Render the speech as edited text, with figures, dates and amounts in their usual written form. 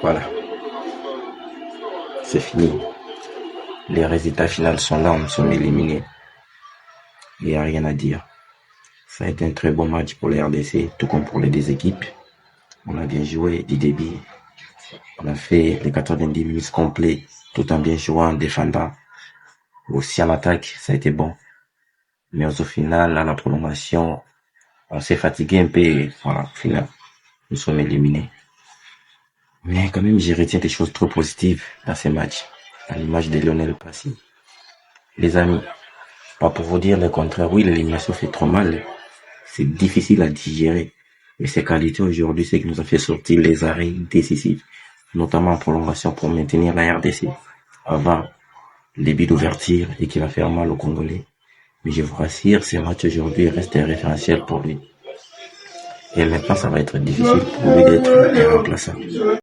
Voilà, c'est fini. Les résultats finaux sont là, nous sommes éliminés. Il n'y a rien à dire. Ça a été un très bon match pour les RDC, tout comme pour les deux équipes. On a bien joué du début. On a fait les 90 minutes complets, tout en bien jouant, en défendant. Aussi en attaque, ça a été bon. Mais au final, à la prolongation, on s'est fatigué un peu et voilà, au final, nous sommes éliminés. Mais quand même, j'y retiens des choses trop positives dans ces matchs. À l'image de Lionel Passy. Les amis, pas pour vous dire le contraire, oui, l'élimination fait trop mal. C'est difficile à digérer. Mais ses qualités aujourd'hui, c'est qu'il nous a fait sortir les arrêts décisifs, notamment en prolongation pour maintenir la RDC avant les buts d'ouverture et qui va faire mal aux Congolais. Mais je vous rassure, ce match aujourd'hui reste un référentiel pour lui. Et maintenant, ça va être difficile pour lui d'être remplaçant.